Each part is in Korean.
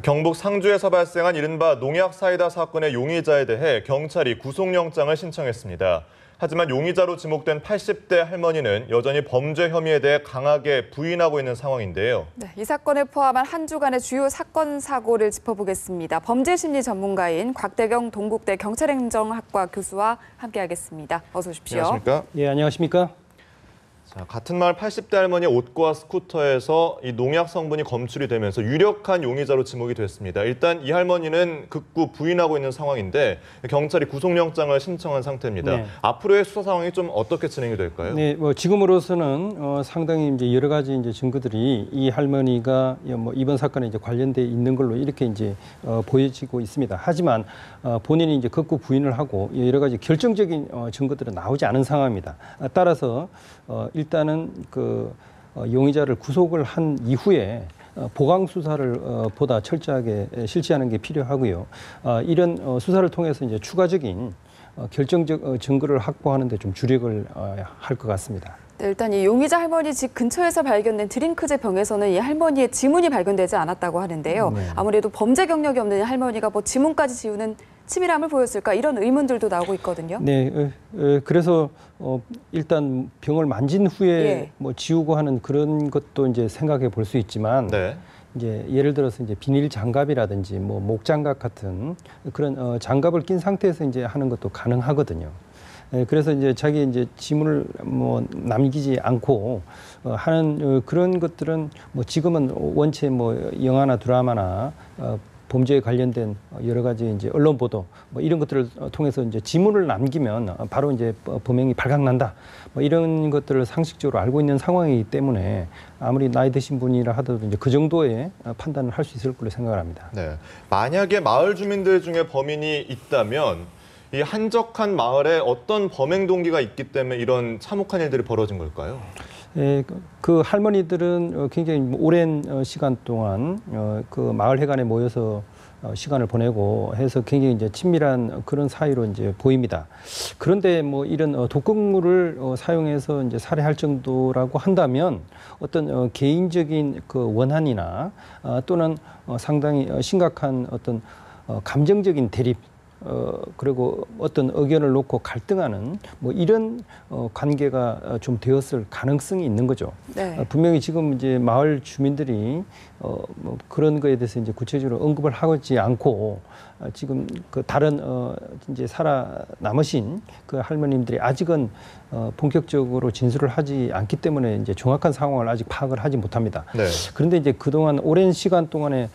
경북 상주에서 발생한 이른바 농약 사이다 사건의 용의자에 대해 경찰이 구속영장을 신청했습니다. 하지만 용의자로 지목된 80대 할머니는 여전히 범죄 혐의에 대해 강하게 부인하고 있는 상황인데요. 네, 이 사건을 포함한 한 주간의 주요 사건 사고를 짚어보겠습니다. 범죄심리 전문가인 곽대경 동국대 경찰행정학과 교수와 함께하겠습니다. 어서 오십시오. 안녕하십니까? 예, 안녕하십니까? 자, 같은 마을 80대 할머니의 옷과 스쿠터에서 이 농약 성분이 검출이 되면서 유력한 용의자로 지목이 됐습니다. 일단 이 할머니는 극구 부인하고 있는 상황인데 경찰이 구속영장을 신청한 상태입니다. 네. 앞으로의 수사 상황이 좀 어떻게 진행이 될까요? 네, 지금으로서는 상당히 이제 여러 가지 이제 증거들이 이 할머니가 이번 사건에 이제 관련돼 있는 걸로 이렇게 이제 보여지고 있습니다. 하지만 본인이 이제 극구 부인을 하고 여러 가지 결정적인 증거들은 나오지 않은 상황입니다. 따라서 일단은 용의자를 구속을 한 이후에 보강 수사를 보다 철저하게 실시하는 게 필요하고요. 이런 수사를 통해서 이제 추가적인 결정적 증거를 확보하는 데 좀 주력을 할 것 같습니다. 네, 일단 이 용의자 할머니 집 근처에서 발견된 드링크제 병에서는 이 할머니의 지문이 발견되지 않았다고 하는데요. 네. 아무래도 범죄 경력이 없는 이 할머니가 지문까지 지우는 치밀함을 보였을까 이런 의문들도 나오고 있거든요. 네, 그래서 일단 병을 만진 후에 지우고 하는 그런 것도 이제 생각해 볼 수 있지만, 네. 이제 예를 들어서 이제 비닐 장갑이라든지 목장갑 같은 그런 장갑을 낀 상태에서 이제 하는 것도 가능하거든요. 그래서 이제 자기 이제 지문을 남기지 않고 하는 그런 것들은 지금은 원체 영화나 드라마나 범죄에 관련된 여러 가지 이제 언론 보도 이런 것들을 통해서 이제 지문을 남기면 바로 이제 범행이 발각난다. 이런 것들을 상식적으로 알고 있는 상황이기 때문에 아무리 나이 드신 분이라 하더라도 이제 그 정도의 판단을 할 수 있을 걸로 생각을 합니다. 네. 만약에 마을 주민들 중에 범인이 있다면 이 한적한 마을에 어떤 범행 동기가 있기 때문에 이런 참혹한 일들이 벌어진 걸까요? 예, 그 할머니들은 굉장히 오랜 시간 동안 그 마을 회관에 모여서 시간을 보내고 해서 굉장히 이제 친밀한 그런 사이로 이제 보입니다. 그런데 이런 독극물을 사용해서 이제 살해할 정도라고 한다면 어떤 개인적인 그 원한이나 또는 상당히 심각한 어떤 감정적인 대립 그리고 어떤 의견을 놓고 갈등하는 이런 관계가 좀 되었을 가능성이 있는 거죠. 네. 분명히 지금 이제 마을 주민들이 그런 거에 대해서 이제 구체적으로 언급을 하지 않고 지금 그 다른 이제 살아남으신 그 할머님들이 아직은 본격적으로 진술을 하지 않기 때문에 이제 정확한 상황을 아직 파악을 하지 못합니다. 네. 그런데 이제 그동안 오랜 시간 동안에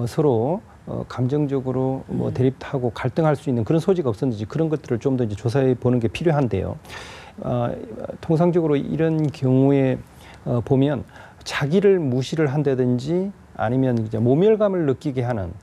서로 감정적으로 대립하고 갈등할 수 있는 그런 소지가 없었는지 그런 것들을 좀 더 이제 조사해 보는 게 필요한데요. 통상적으로 이런 경우에 보면 자기를 무시를 한다든지 아니면 이제 모멸감을 느끼게 하는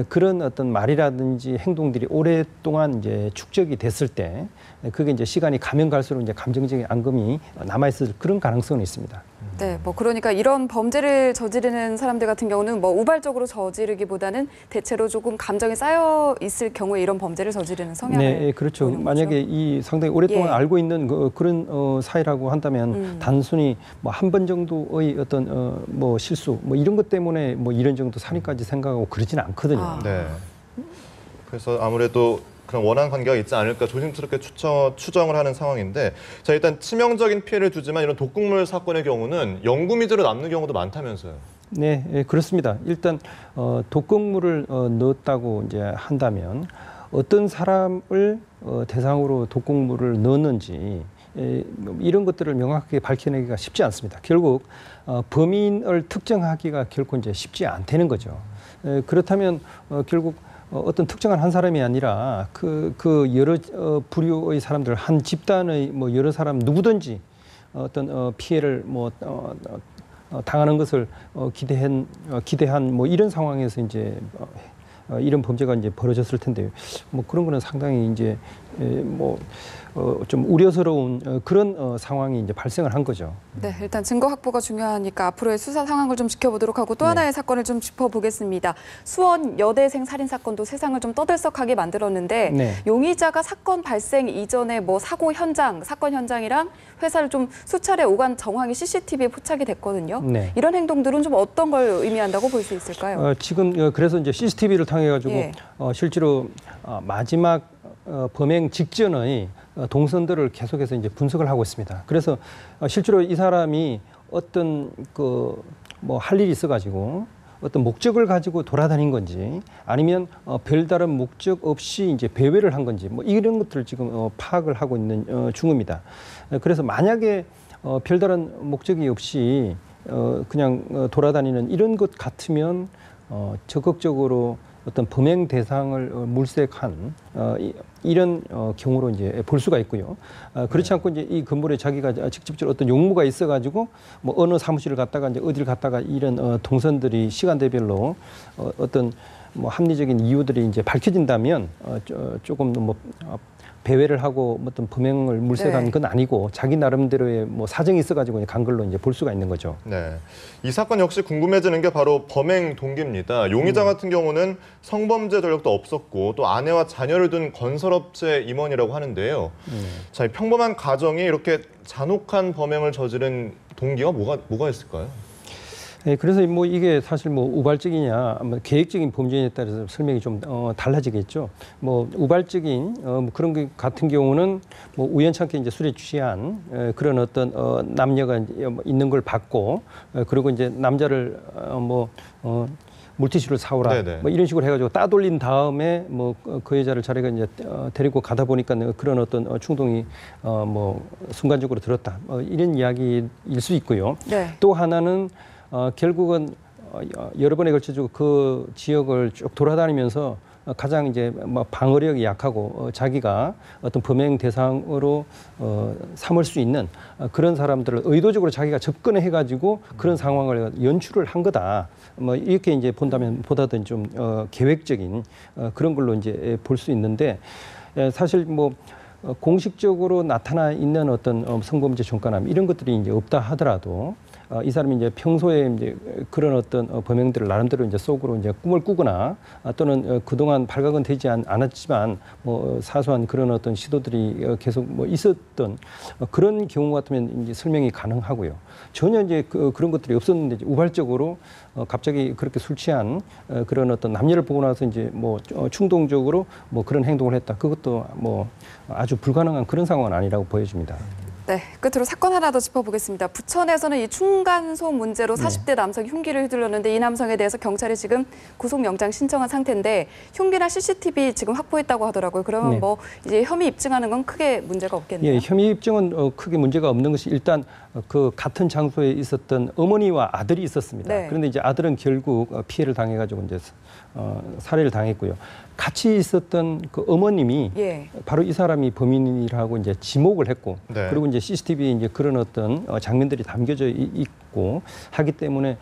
그런 어떤 말이라든지 행동들이 오랫동안 이제 축적이 됐을 때 그게 이제 시간이 가면 갈수록 이제 감정적인 앙금이 남아있을 그런 가능성은 있습니다. 네, 그러니까 이런 범죄를 저지르는 사람들 같은 경우는 우발적으로 저지르기보다는 대체로 조금 감정이 쌓여 있을 경우에 이런 범죄를 저지르는 성향을 네, 그렇죠. 보이는 만약에 거죠. 이 상당히 오랫동안 알고 있는 그런 사이라고 한다면 단순히 한 번 정도의 어떤 실수 이런 것 때문에 이런 정도 살인까지 생각하고 그러지는 않거든요. 네. 그래서 아무래도 그런 원한 관계가 있지 않을까 조심스럽게 추정을 하는 상황인데, 자, 일단 치명적인 피해를 주지만 이런 독극물 사건의 경우는 영구미제로 남는 경우도 많다면서요. 네, 예, 그렇습니다. 일단 독극물을 넣었다고 이제 한다면 어떤 사람을 대상으로 독극물을 넣었는지 이런 것들을 명확하게 밝혀내기가 쉽지 않습니다. 결국 범인을 특정하기가 결코 이제 쉽지 않다는 거죠. 그렇다면 결국 어떤 특정한 한 사람이 아니라 그 여러 부류의 사람들, 한 집단의 여러 사람 누구든지 어떤 피해를 당하는 것을 기대한 이런 상황에서 이제 이런 범죄가 이제 벌어졌을 텐데요. 뭐 그런 거는 상당히 이제 좀 우려스러운 그런 상황이 이제 발생을 한 거죠. 네, 일단 증거 확보가 중요하니까 앞으로의 수사 상황을 좀 지켜보도록 하고 또 하나의 사건을 좀 짚어보겠습니다. 수원 여대생 살인 사건도 세상을 좀 떠들썩하게 만들었는데 네. 용의자가 사건 발생 이전에 뭐 사고 현장, 사건 현장이랑 회사를 좀 수차례 오간 정황이 CCTV에 포착이 됐거든요. 네. 이런 행동들은 좀 어떤 걸 의미한다고 볼 수 있을까요? 지금 그래서 이제 CCTV를 통해 가지고 예. 실제로 마지막 범행 직전의 동선들을 계속해서 이제 분석을 하고 있습니다. 그래서 실제로 이 사람이 어떤 뭐 할 일이 있어가지고 어떤 목적을 가지고 돌아다닌 건지 아니면 별다른 목적 없이 이제 배회를 한 건지 뭐 이런 것들을 지금 파악을 하고 있는 중입니다. 그래서 만약에 별다른 목적이 없이 그냥 돌아다니는 이런 것 같으면 적극적으로 어떤 범행 대상을 물색한 이런 경우로 이제 볼 수가 있고요. 그렇지 않고 이제 이 건물에 자기가 직접적으로 어떤 용무가 있어가지고 뭐 어느 사무실을 갔다가 이제 어디를 갔다가 이런 동선들이 시간대별로 어떤 뭐 합리적인 이유들이 이제 밝혀진다면 조금 뭐 배회를 하고 어떤 범행을 물색한 건 아니고 자기 나름대로의 뭐 사정이 있어가지고 간 걸로 이제 볼 수가 있는 거죠. 네, 이 사건 역시 궁금해지는 게 바로 범행 동기입니다. 용의자 같은 경우는 성범죄 전력도 없었고 또 아내와 자녀를 둔 건설업체 임원이라고 하는데요. 자, 이 평범한 가정이 이렇게 잔혹한 범행을 저지른 동기가 뭐가 있을까요? 네, 그래서 뭐 이게 사실 뭐 우발적이냐, 뭐 계획적인 범죄에 따라서 설명이 좀 달라지겠죠. 뭐 우발적인 뭐 그런 것 같은 경우는 뭐 우연찮게 이제 술에 취한 그런 어떤 남녀가 있는 걸 봤고 그리고 이제 남자를 물티슈를 사오라 네네. 뭐 이런 식으로 해가지고 따돌린 다음에 뭐 그 여자를 자기가 이제 데리고 가다 보니까 그런 어떤 충동이 뭐 순간적으로 들었다 이런 이야기일 수 있고요. 네. 또 하나는 결국은 여러 번에 걸쳐서 그 지역을 쭉 돌아다니면서 가장 이제 뭐 방어력이 약하고 자기가 어떤 범행 대상으로 삼을 수 있는 그런 사람들을 의도적으로 자기가 접근해 가지고 그런 상황을 연출을 한 거다. 뭐 이렇게 이제 본다면 보다는 좀 계획적인 그런 걸로 이제 볼 수 있는데 사실 뭐 공식적으로 나타나 있는 어떤 성범죄 전과남 이런 것들이 이제 없다 하더라도 이 사람이 이제 평소에 이제 그런 어떤 범행들을 나름대로 이제 속으로 이제 꿈을 꾸거나 또는 그동안 발각은 되지 않았지만 뭐 사소한 그런 어떤 시도들이 계속 뭐 있었던 그런 경우 같으면 이제 설명이 가능하고요. 전혀 이제 그런 것들이 없었는데 이제 우발적으로 갑자기 그렇게 술 취한 그런 어떤 남녀를 보고 나서 이제 뭐 충동적으로 뭐 그런 행동을 했다. 그것도 뭐 아주 불가능한 그런 상황은 아니라고 보여집니다. 네, 끝으로 사건 하나 더 짚어보겠습니다. 부천에서는 이 층간소음 문제로 40대 남성이 흉기를 휘둘렀는데 이 남성에 대해서 경찰이 지금 구속영장 신청한 상태인데 흉기나 CCTV 지금 확보했다고 하더라고요. 그러면 뭐 이제 혐의 입증하는 건 크게 문제가 없겠네요. 예, 혐의 입증은 크게 문제가 없는 것이 일단 그 같은 장소에 있었던 어머니와 아들이 있었습니다. 네. 그런데 이제 아들은 결국 피해를 당해가지고 이제 살해를 당했고요. 같이 있었던 그 어머님이 바로 이 사람이 범인이라고 이제 지목을 했고 네. 그리고 이제 CCTV에 이제 그런 어떤 장면들이 담겨져 있고 하기 때문에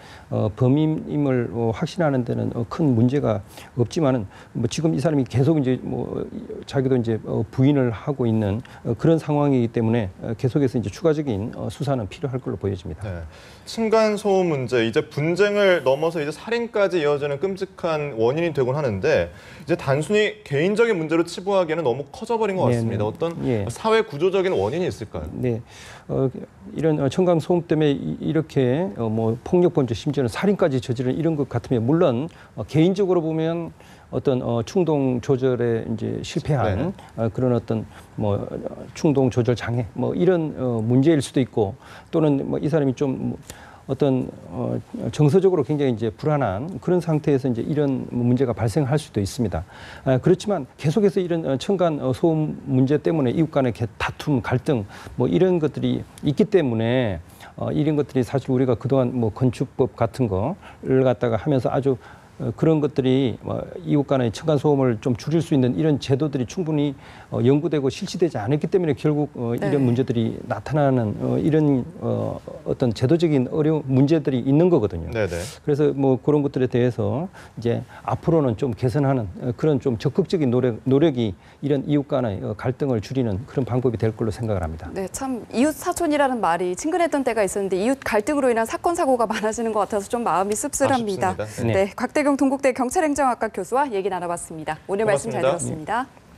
범인임을 확신하는 데는 큰 문제가 없지만은 뭐 지금 이 사람이 계속 이제 뭐 자기도 이제 부인을 하고 있는 그런 상황이기 때문에 계속해서 이제 추가적인 수사는 필요할 걸로 보여집니다. 네. 층간 소음 문제 이제 분쟁을 넘어서 이제 살인까지 이어지는 끔찍한 원인이 되곤 하는데 이제 단순히 개인적인 문제로 치부하기에는 너무 커져버린 것 같습니다. 어떤 사회 구조적인 원인이 있을까요? 네, 이런 층간 소음 때문에 이렇게 뭐 폭력 범죄 심지어는 살인까지 저지른 이런 것 같으면 물론 개인적으로 보면 어떤 충동 조절에 이제 실패한 그런 어떤 뭐 충동 조절 장애 뭐 이런 문제일 수도 있고 또는 뭐 이 사람이 좀 어떤 정서적으로 굉장히 이제 불안한 그런 상태에서 이제 이런 문제가 발생할 수도 있습니다. 그렇지만 계속해서 이런 층간 소음 문제 때문에 이웃 간의 다툼, 갈등 뭐 이런 것들이 있기 때문에 이런 것들이 사실 우리가 그동안 뭐 건축법 같은 거를 갖다가 하면서 아주 그런 것들이 이웃 간의 층간 소음을 좀 줄일 수 있는 이런 제도들이 충분히 연구되고 실시되지 않았기 때문에 결국 네. 이런 문제들이 나타나는 이런 어떤 제도적인 어려운 문제들이 있는 거거든요. 네네. 그래서 뭐 그런 것들에 대해서 이제 앞으로는 좀 개선하는 그런 좀 적극적인 노력이 이런 이웃 간의 갈등을 줄이는 그런 방법이 될 걸로 생각을 합니다. 네, 참 이웃 사촌이라는 말이 친근했던 때가 있었는데 이웃 갈등으로 인한 사건 사고가 많아지는 것 같아서 좀 마음이 씁쓸합니다. 아쉽습니다. 네, 곽대경 동국대 경찰행정학과 교수와 얘기 나눠봤습니다. 오늘 말씀 잘 고맙습니다. 들었습니다.